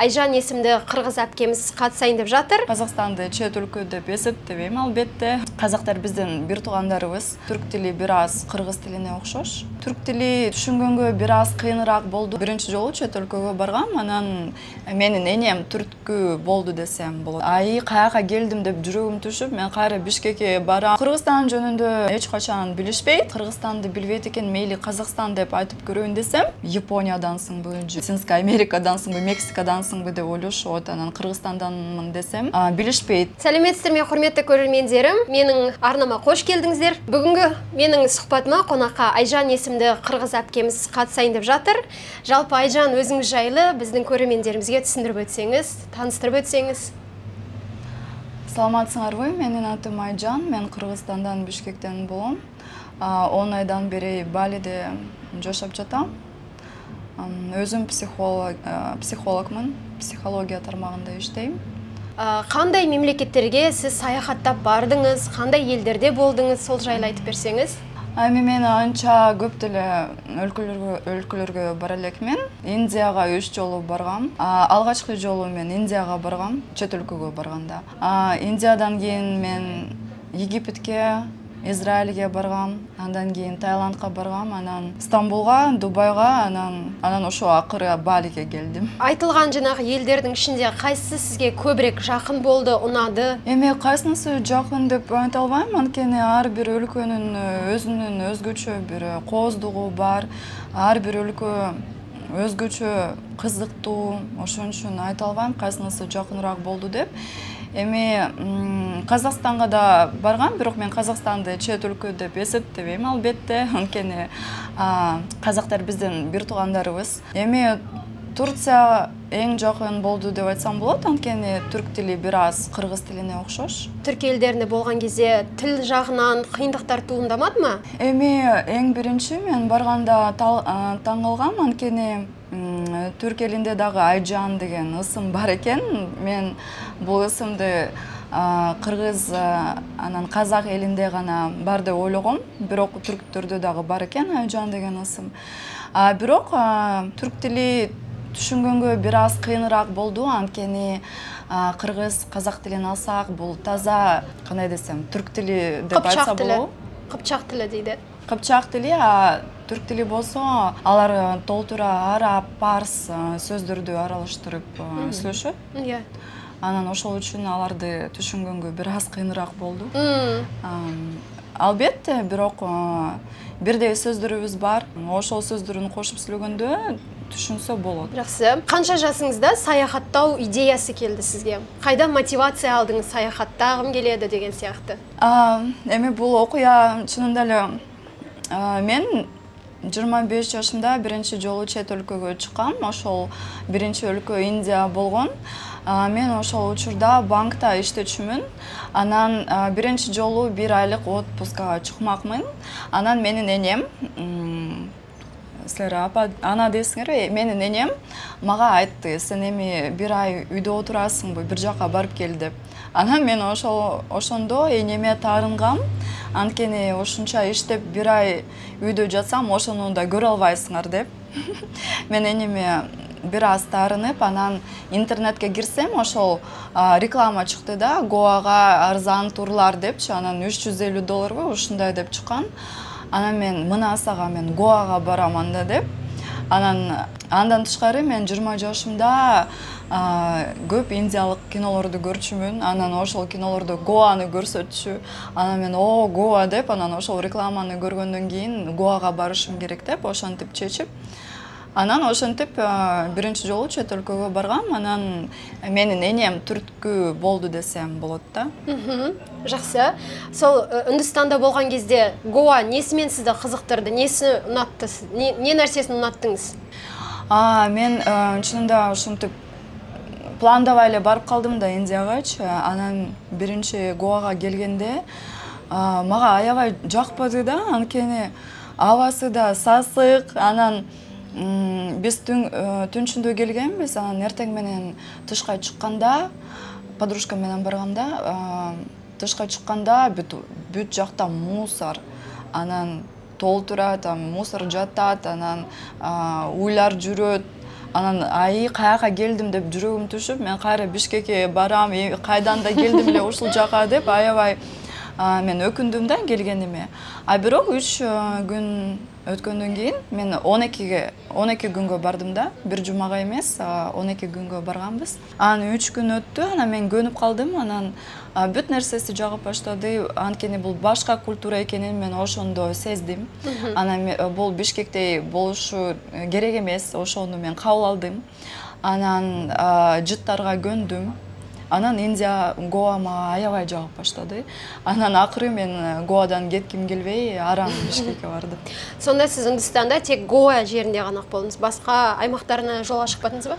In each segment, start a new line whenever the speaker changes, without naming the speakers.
Айжан есімді қырғыз әпкеміз қатысайын деп жатыр.
Қазақстанды чет өлкө деп есептебейм, албетте. Қазақтар бізден бир туугандарыбыз. Түрк тили бир аз кыргыз тилине окшош. Түрк тили түшүнгөнгө бир аз кыйыныраак болду. Биринчи жолу чет өлкөгө баргам, анан менин энем түркү болду десем болот. Каяка келдим деп жүрөгүм түшүп, мен кайра Бишкекке барам. Кыргызстан жөнүндө эч качан билишпейт. Кыргызстанды билбейт экен, мейли Казакстан деп айтып көрөйүн десем, Япониядансыңбы, Латинская Америкадансыңбы, Мексикадансыңбы деп ойлошот, анан Кыргызстанданмын десем, билишпейт.
Сәлеметсіздер ме, құрметті көрермендерім? Менің арнама қош келдіңіздер. Бүгінгі менің сұхбатыма қонаққа Айжан есімді қырғыз әпкеміз қатысайын деп жатыр. Жалпы Айжан, өзіңіз жайлы біздің көрермендерімізге түсіндіріп өтсеңіз, таныстырып өтсеңіз.
Саламатсыңарбы? Менин атым Айжан, мен Кыргызстандан, Бишкектен болом. 10 айдан бери Балиде жашап жатам. Өзім психологмын, психология тармағында иштейм.
Қандай мемлекеттерге сіз саяхаттап бардыңыз, қандай елдерде болдыңыз, сол жайлы айтып берсеңіз?
Мен анча көп деле өлкөлөргө бара элекмин. Индияга 3 жолу баргам. Алгачкы жолу мен Индияга баргам, чет өлкөгө барганда. Индиядан кийин мен Египетке, Израильге баргам, андан кийин Таиландка баргам, анан Стамбулга, Дубайга, анан ошо акыры Балиге келдим.
Айтылган жанагы элдердин ичинде кайсысы сизге көбүрөөк жакын болду, унады?
Кайсынысы жакын деп айта албайм, анткени ар бир өлкөнүн өзүнүн өзгөчө бир кооздугу бар, ар бир өлкө өзгөчө кызыктуу, ошон үчүн айта албайм кайсынысы жакыныраак болду деп. Казакстанга да баргам, бирок мен Казакстанды чет өлкө деп эсептебейм, албетте, анткени казактар бизден бир туугандарыбыз. Турция эң жакын болду деп айтсам болот, анткени түрк тили бир аз кыргыз тилине окшош.
Түрк элдерине болгон кезде тил жагынан кыйындыктар туурдамадымы?
Эң биринчи мен барганда таң калгам, анткени түрк элинде дагы Айжан деген ысым бар экен. Мен бул ысымды кыргыз анан казак элинде гана бар деп ойлогом, бирок түрктөрдө дагы бар экен Айжан деген ысым. Бирок түрк тили түшүнгөнгө бир аз кыйыныраак болду, анткени кыргыз казак тилин алсак, бул таза, кандай десем, түрк тили деп айтса болобу?
Кыпчак тили дейди.
Кыпчак тили, түрк тили болсо, алар толтура араб, парс сөздөрдү аралаштырып сүйлөшөт. Анан ошол үчүн аларды түшүнгөнгө бир аз кыйыныраак болду. Албетте, бирок бирдей сөздөрүбүз бар. Ошол сөздөрүн кошуп сүйлөгөндө түшүнсө болот.
Жакшы. Канча жашыңызда саяхаттоо идеясы келди сизге? Кайдан мотивация алдыңыз, саяхаттагым келеді деген сыяктуу?
Бул окуя чынында эле мен 25 жашымда биринчи жолу чет өлкөгө чыккам. Ошол биринчи өлкө Индия болгон. Мен ошол учурда банкта иштечүмүн. Анан биринчи жолу 1 айлык отпускага чыкмакмын. Анан менин энем, силер ана десиңер, менин энем мага айтты: "Сен эми 1 ай үйдө отурасыңбы, бир жака барып кел" деп. Анан мен ошондо энеме таарынгам. Анткени ошунча иштеп 1 ай үйдө жатсам, ошону да көрө албайсыңар деп. Мен энеме бир аз таарынып, анан интернетке кирсем, ошол реклама чыкты да, Гоага арзан турлар депчи, анан $350 ушундай деп чыккан. Анан мен мына сага мен Гоага барам анда деп. Андан тышкары мен 20 жашымда көп индиялык кинолорду көрчүмүн. Анан ошол кинолордо Гоаны көрсөтчү. Анан мен Гоа деп, анан ошол рекламаны көргөндөн кийин Гоага барышым керек деп ошентип чечип. Анан ошентип биринчи жолу чет өлкөгө баргам. Анан менин энем түркү болду десем болот да.
Жақсы. Сол Үндістанда болған кезде Гоа несімен сізді қызықтырды, несі ұнатты, не нәрсесін ұнаттыңыз?
Мен чынында ошентип пландабай эле барып калдым да Индиягачы. Анан биринчи Гоага келгенде мага аябай жакпады да, анткени абасы да сасык. Анан биз түнчүндө келгенбиз, анан эртең менен тышка чыкканда, подружкам менен барганда, тышка чыкканда бүт жакта мусор. Анан толтурат, мусор жатат, анан уйлар жүрөт. анан каяка келдим деп жүрөгүм түшүп, мен кайра Бишкекке барам, кайдан да келдим эле ушул жака деп аябай мен өкүндүм да келгениме. Бирок 3 күн өткөндөн кийин мен 12 күнгө бардым да, бир жумага эмес, 12 күнгө барганбыз. Анан 3 күн өттү, анан мен көнүп калдым, анан бүт нерсеси жагып баштады. Анткени бул башка культура экенин мен ошондо сездим. Анан бул Бишкекте болушу керек эмес, ошону мен кабыл алдым. Анан жыттарга көндүм. Анан Индия, Гоа мага аябай жагып баштады. Анан акыры мен Гоадан кетким келбей, арам Бишкекке бардым.
Сонда сиз Үндүстанда тек Гоа жеринде гана болдуңуз, башка аймактарына жолго чыкпадыңызбы?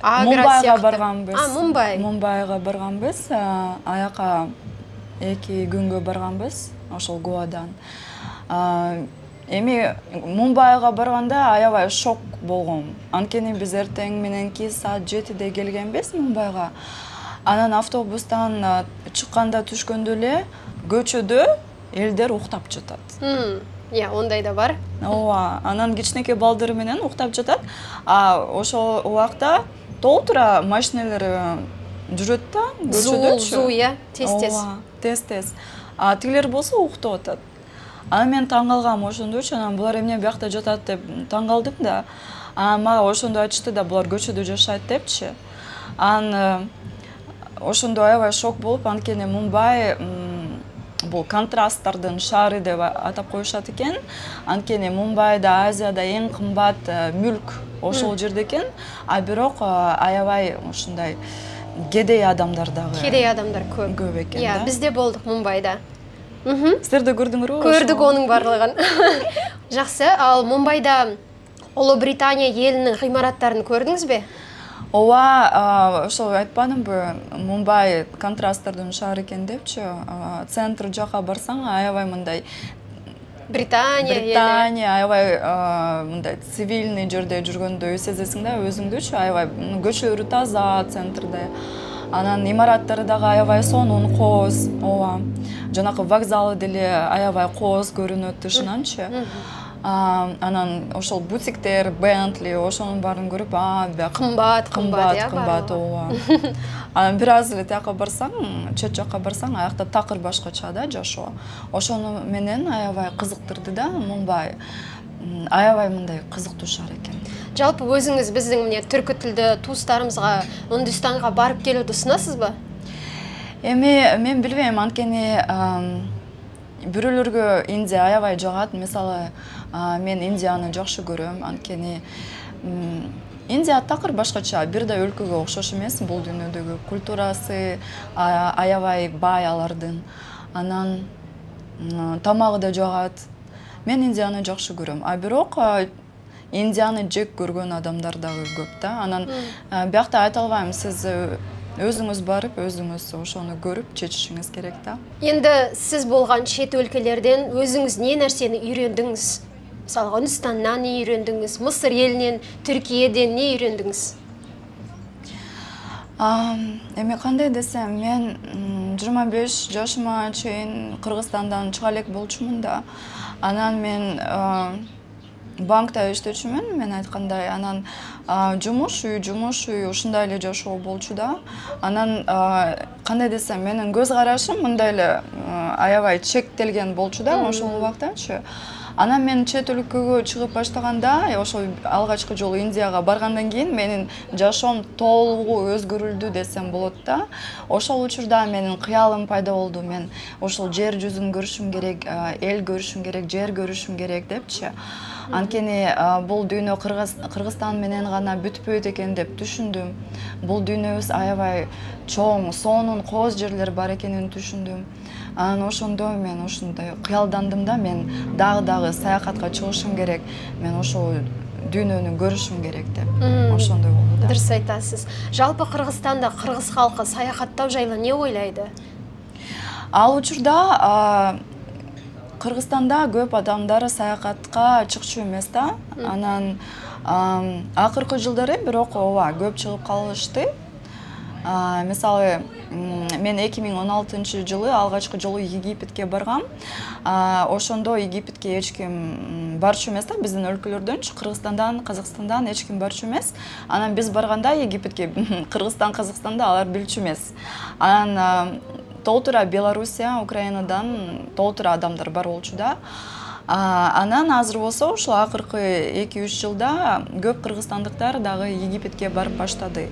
Мумбайга барганбыз.
Мумбайга
барганбыз. Аяка 2 күнгө барганбыз, ошол Гоадан. Эми Мумбайга барганда аябай шок болгом. Анткени биз эртең мененки саат 7-де келгенбиз Мумбайга. Анан автобустан чыкканда түшкөндө эле көчөдө элдер уктап жатат.
Ондай да бар.
Ооба, анан кичинекей балдары менен уктап жатат. Ошол убакта толтура машиналар жүрөт да, көчөдө.
Тез-тез.
Тез-тез. Тилер болсо уктап атат. Анан мен таң калгам ошондочу, анан булар эмне биякта жатат деп таң калдым да. Мага ошондо айтышты да, булар көчөдө жашайт депчи. Анан ошондо аябай шок болуп, анткени Мумбай бул контрасттардын шаары деп атап коюшат экен. Анткени Мумбайда Азияда эң кымбат мүлк ошол жерде экен. Бирок аябай ушундай кедей адамдар дагы.
Кедей адамдар көп
экен да.
Бизде болдук Мумбайда.
Сиздер да көрдүңөрбү?
Көрдүк онун барлыгын. Жакшы, ал Мумбайда Улуу Британия элинин гыймараттарын көрдүңүзбү?
Ооба, ошол айтпадымбы, Мумбай контрасттардын шаары экен депчи. Центр жака барсаң аябай мындай Британия аябай мындай цивилный жерде жүргөндөй сезесиң да, өзүңдүчү аябай көчөлөрү таза центрде. Анан имараттары дагы аябай сонун, кооз. Ооба. Жанакы вокзалы деле аябай кооз көрүнөт тышынанчы. Анан ошол бутиктер, Бентли, ошонун баарын көрүп,
кымбат,
ооба. Анан бир аз эле тияка барсаң, чет жакка барсаң, аякта такыр башкача да жашоо. Ошону менен аябай кызыктырды да Мумбай. Аябай мындай кызыктуу шаар экен.
Жалпы өзүңүз биздин эмне түркү тилдүү туустарыбызга Үндүстанга барып келүүнү сунасызбы?
Эми мен билбейм, анткени бирөөлөргө Индия аябай жагат. Мисалы, мен Индияны жакшы көрөм, анткени Индия такыр башкача, бир да өлкөгө окшош эмес. Бул дүйнөдөгү культурасы аябай бай алардын. Анан тамагы да жагат. Мен Индияны жакшы көрөм. Бирок Индияны жек көргөн адамдар дагы көп да. Анан биякта айта албайм, сиз өзүңүз барып, өзүңүз ошону көрүп чечишиңиз керек да.
Енді сиз болгон чет өлкөлөрдөн өзүңүз не нерсени үйрөндүңүз? Мисалга Үндүстандан не үйрөндүңүз? Мысыр элинен, Түркияден не үйрөндүңүз?
Эми кандай десем, мен 25 жашыма чейин Кыргызстандан чыга элек болчумун да. Анан мен банкта иштечүмүн, мен айткандай. Анан жумуш үй ушундай эле жашоо болчу да. Анан кандай десем, менин көз карашым мындай эле аябай чектелген болчу да ошол убактачы. Анан мен чет өлкөгө чыгып баштаганда, ошол алгачкы жолу Индияга баргандан кийин менин жашоом толугу өзгөрүлдү десем болот да. Ошол учурда менин кыялым пайда болду. Мен ошол жер жүзүн көрүшүм керек, эл көрүшүм керек, жер көрүшүм керек депчи. Анткени бул дүйнө Кыргызстан менен гана бүтпөйт экен деп түшүндүм. Бул дүйнөбүз аябай чоң, сонун, кооз жерлер бар экенин түшүндүм. Анан ошондо мен ушундай кыялдандым да, мен дагы саякатка чыгышым керек. Мен ошол дүйнөнү көрүшүм керек деп. Ошондой болду да.
Дурус айтасыз. Жалпы Кыргызстанда кыргыз халкы саякаттоо жайлы не ойлойду?
Ал учурда Кыргызстанда көп адамдар саякатка чыкчу эмес да. Анан акыркы жылдары бирок ооба көп чыгып калышты. Мысалы, мен 2016 жылы алғашқы жолы Египетке барғам. Ошондо Египетке ешкім барчу эмес да, биздин өлкөлөрдөн, Кыргызстандан, Казакстандан ешкім барчу эмес. Анан биз барганда Египетке Кыргызстан, Казакстанда алар билчү эмес. Анан толтура Белоруссия, Украинадан толтура адамдар бар болчу да. Анан азыр болсо ушул акыркы 2-3 жылда көп кыргызстандыктар дагы Египетке барып баштады.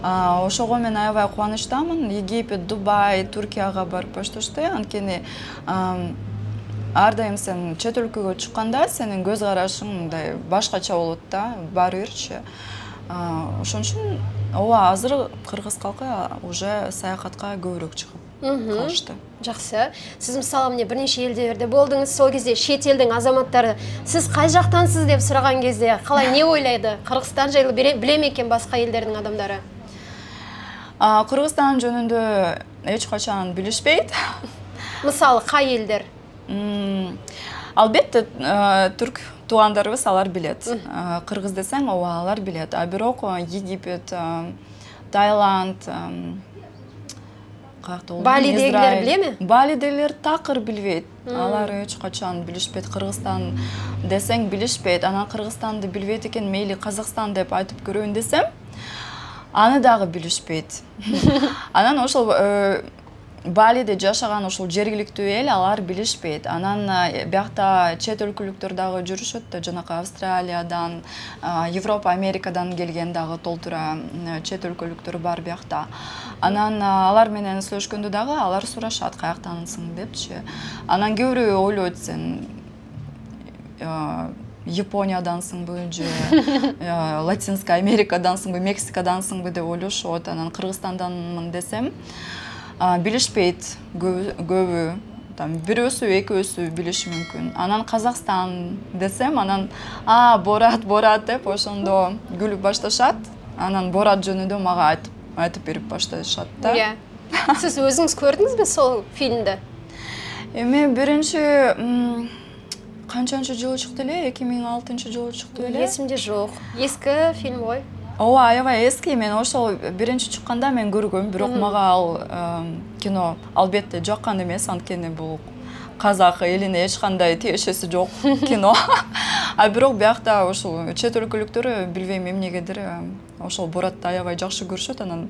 Ошого мен аябай кубанычтамын. Египет, Дубай, Түркияга барып башташты. Анткени ар дайым сен чет өлкөгө чыкканда сенин көз карашың мындай башкача болот да, баары бирчи. Ошон үчүн ооба азыр кыргыз калкы уже саякатка көбүрөөк чыгып калышты.
Жақсы. Сіз мысалы міне бірнеше елдерде болдыңыз, сол кезде шет елдің азаматтары сіз қай жақтансыз деп сұраған кезде қалай не ойлайды? Қырғызстан жайлы біле ме екен басқа елдердің адамдары?
Кыргызстан жөнүндө эч качан билишпейт.
Мысалы қай елдер?
Албетте түрк туугандарыбыз алар билет. Кыргыз десең ооба алар билет. А бирок Египет, Таиланд,
Балидегилер биле ме?
Балидегилер такыр билбейт. Алар эч качан билишпейт. Кыргызстан десең билишпейт. Анан Кыргызстанды билбейт экен, мейли Казакстан деп айтып көрөйүн десем, аны дагы билишпейт. Анан ошол Балиде жашаган ошол жергиликтүү эл алар билишпейт. Анан биякта чет өлкөлүктөр дагы жүрүшөт да, жанакы Австралиядан, Европа, Америкадан келген дагы толтура чет өлкөлүктөр бар биякта. Анан алар менен сүйлөшкөндө дагы алар сурашат каяктансың депчи. Анан кээ бирөө ойлойт сен Япониядансыңбы же Латинская Америкадансыңбы, Мексикадансыңбы деп ойлошот. Анан Кыргызстанданмын десем, билишпейт көбү, бирөөсү, экөөсү билиши мүмкүн. Анан Казакстан десем, анан Борат деп ошондо күлүп башташат. Анан Борат жөнүндө мага айтып берип башташат да.
Сиз өзүңүз көрдүңүзбү сол фильмди?
Эми биринчи канчанчы жылы чыкты эле? 2006 жылы чыкты эле.
Эсимде жок. Эски фильм ғой.
Ооба, аябай эски. Мен ошол биринчи чыкканда мен көргөм, бирок мага ал кино албетте жаккан эмес, анткени бул казак элине эч кандай тиешеси жок кино. А бирок биякта ошол чет өлкөлүктөр билбейм эмнегедир ошол Боратты аябай жакшы көрүшөт, анан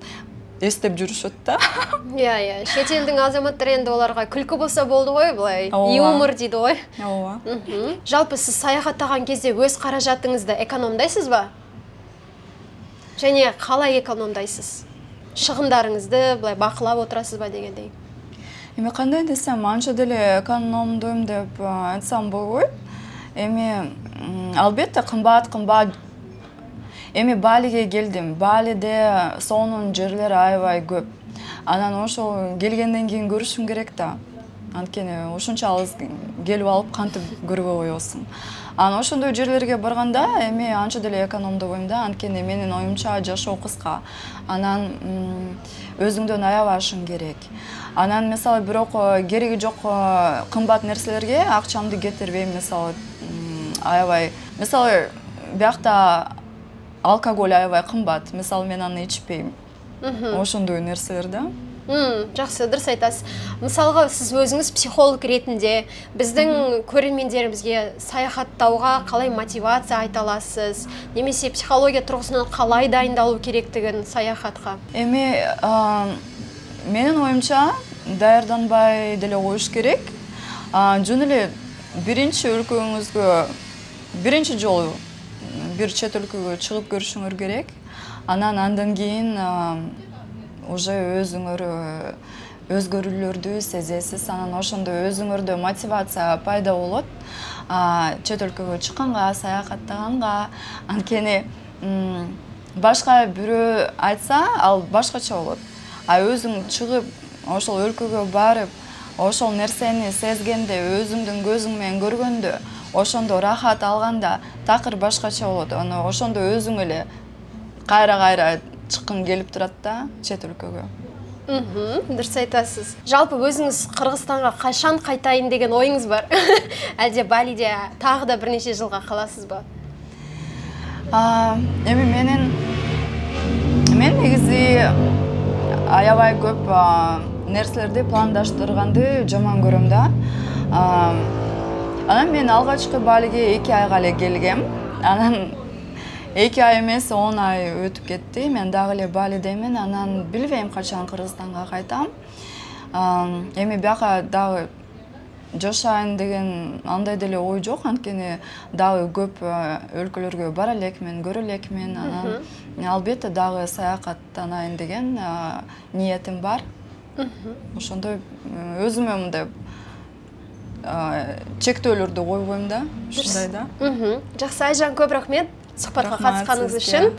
эстеп жүрүшөт да.
Шет элдин азаматтары энди оларга күлкү болсо болду ғой, былай юмор дейді ғой.
Ооба.
Жалпы сиз саякаттаган кезде өз каражатыңызды экономдайсызбы? Және қалай экономдайсыз? Шығындарыңызды былай бақылап отырасыз ба дегендей?
Эми кандай десем, анча деле экономдойм деп айтсам болбойт. Эми албетте кымбат. Эми Балиге келдим. Балиде сонун жерлер аябай көп. Анан ошол келгенден кийин көрүшүм керек да. Анткени ошончо алыс келип алып кантип көрбөй коесуң. Анан ошондой жерлерге барганда эми анча деле экономдобойм да, анткени менин оюмча жашоо кыска. Анан өзүңдөн аябашың керек. Анан мисалы бирок кереги жок кымбат нерселерге акчамды кетирбейм. Мисалы аябай, мисалы биякта алкоголь аябай кымбат. Мисалы мен аны ичпейм. Ошондой нерселер да.
Жақсы, дұрыс айтасыз. Мысалға, сіз өзіңіз психолог ретінде біздің көрермендерімізге саяхаттауға қалай мотивация айта аласыз? Немесе психология тұрғысынан қалай дайындалу керектігін саяхатқа?
Эми менин оюмча даярданбай деле коюш керек. Жөн эле биринчи өлкөңүзгө биринчи жолу бир чет өлкөгө чыгып көрүшүңөр керек. Андан кийин уже өзүңөр өзгөрүүлөрдү сезесиз. Анан ошондо өзүңөрдө мотивация пайда болот. Чет өлкөгө чыкканга, саякаттаганга, анткени башка бирөө айтса, ал башкача болот. А өзүң чыгып, ошол өлкөгө барып, ошол нерсени сезгенде, өзүңдүн көзүң менен көргөндө, ошондо рахат алганда такыр башкача болот. Ошондо өзүң эле кайра чыккың келип турат да чет өлкөгө.
Дұрыс айтасыз. Жалпы өзіңіз Қырғызстанға қашан қайтайын деген ойыңыз бар? Әлде Балиде тағы да бірнеше жылға қаласыз ба?
Эми мен негизи аябай көп нерселерди пландаштырганды жаман көрөм да. Анан мен алгачкы Балиге 2 айга эле келгем. Анан 2 ай эмес 10 ай өтүп кетти. Мен дагы эле Балидемин. Анан билбейм качан Кыргызстанга кайтам. Эми бияка дагы жашайын деген андай деле ой жок, анткени дагы көп өлкөлөргө бара элекмин, көрө элекмин. Анан албетте дагы саякаттанайын деген ниетим бар. Ошондой өзүмө мындай чектөөлөрдү койбойм да, ушундай да.
Жакшы, Айжан, көп рахмет сұхбатқа қатысқаныңыз үшін.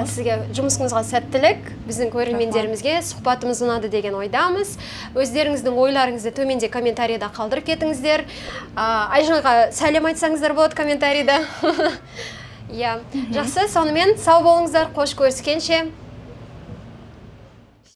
Сізге жұмысыңызға сәттілік, біздің көрермендерімізге сұхбатымыз ұнады деген ойдамыз. Өздеріңіздің ойларыңызды төменде комментарийда қалдырып кетіңіздер. Айжанға сәлем айтсаңыздар болады комментарийда. Жақсы, сонымен сау болыңыздар, қош көріскенше.